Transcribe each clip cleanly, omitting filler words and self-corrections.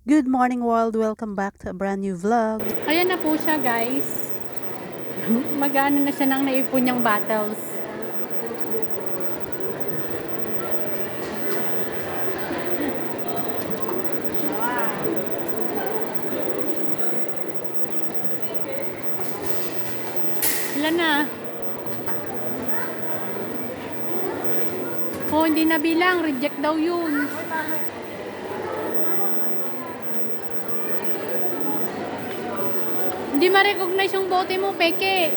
Good morning world! Welcome back to a brand new vlog. Ayan na po siya, guys. Mag-ano na siya ng naipon niyang battles. Ilan na? Oh, hindi na bilang. Reject daw yun. Hindi ma-recognize yung bote mo, peke.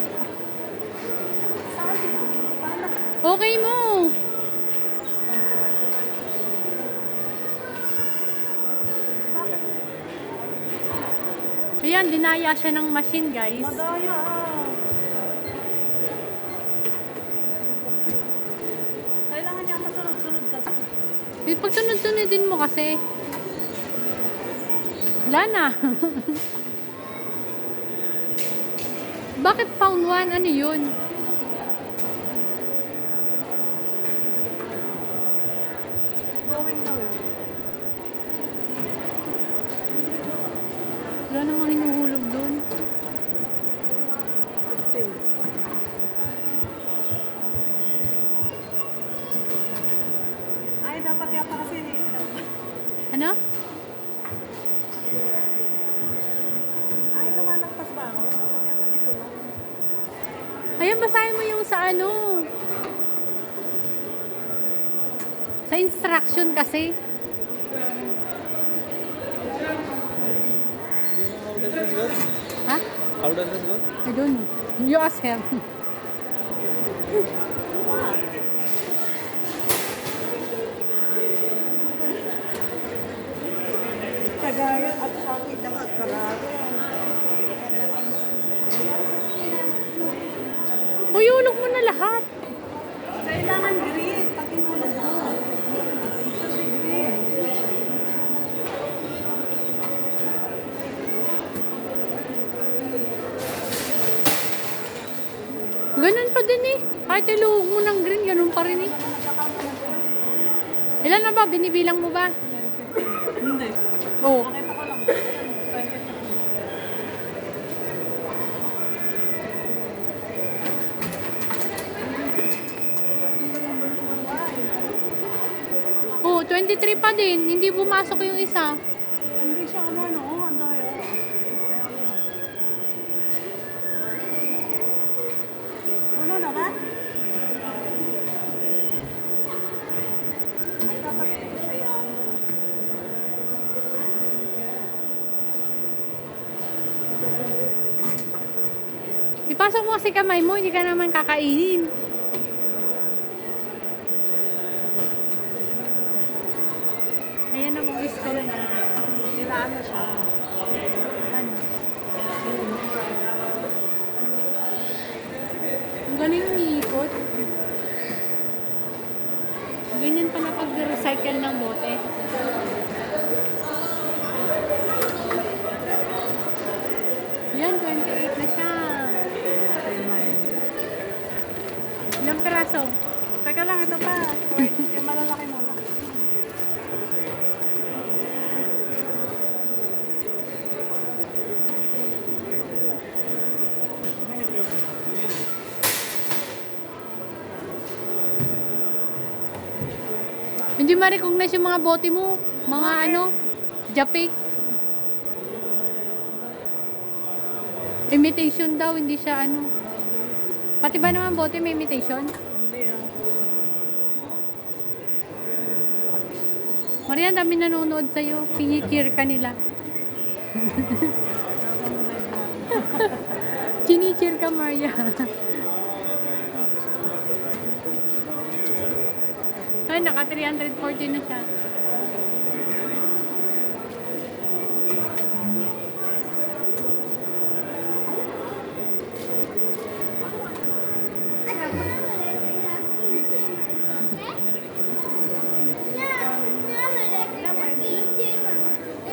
Okay mo. Ayan, dinaya siya ng machine, guys. Madaya. Kailangan niya masunod-sunod kasi. Pag sunod-sunodin mo kasi. Wala na. Bakit found one? Ano yun? Going daw yun. Wala namang hinuhulog dun. Still. Ay, dapat yata kasi ni-stop. Ano? Ay, lumalagpas ba ako? Dapat yata dito lang. Ayan, basahin mo yung sa ano. Sa instruction kasi. How does this work? Ha? How does this work? I don't know. You ask him. Kagaya at sakit ng agkararo. Uyulog mo na lahat. Kailangan green. Pag inulog mo. Should be green. Ganun pa din eh. Kahit iluhog mo ng green, ganun pa rin eh. Ilan na ba? Binibilang mo ba? Hindi. Oo. Nakita ko lang. 22. Oo, 23 pa din. Hindi pumasok yung isa. Hindi siya ano, no? Ang daya. Puno na ba? Ay, dapat dito siya yung ano. Ipasok mo kasi kamay mo, hindi ka naman kakainin. Ayan na, mag-wish ko na. Kailangan na siya. Ano? Ang galing umiikot. Ganyan pala pag-recycle ng bote. Yan, 28 na siya. Ilang piraso? Teka lang, ito pa. Wait, yung malalaki mo lang. Hindi ma-recognize yung mga bote mo. Mga ano, japik. Imitation daw, hindi siya ano. Pati ba naman bote may imitation? Hindi ah. Maria, dami nanonood sa'yo. Chini-cheer ka nila. Chini-cheer ka, Maria. Ay, naka 340 na siya.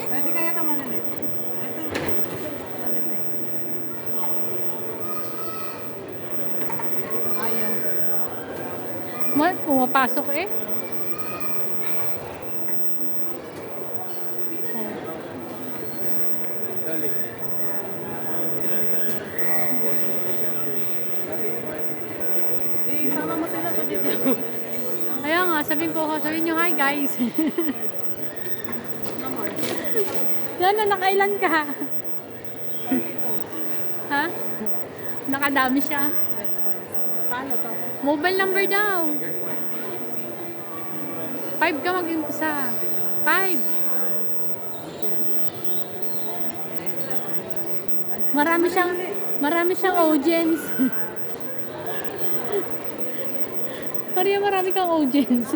Pwede kaya ito manalit. Ito. Ayaw. Pumapasok eh. Sama mo sila sa video. Kaya nga, sabihin nyo, hi guys. Amor. Yan na, nakailan ka? Ha? Nakadami siya. Best friends. Paano to? Mobile number daw. 5 ka mag-impisa. 5. Marami siyang audience. Maria, marami kang audience.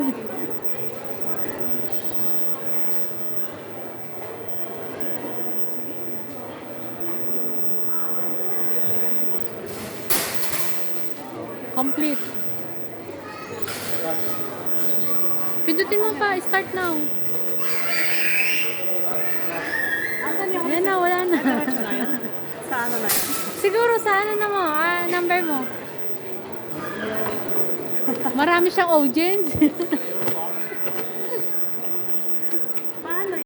Complete. Pindutin mo pa. Start now. Asan yung Ayan na, wala na. diretso na yun? Sa ano na yun? Siguro sa ano na mo, number mo. Marami siyang audience.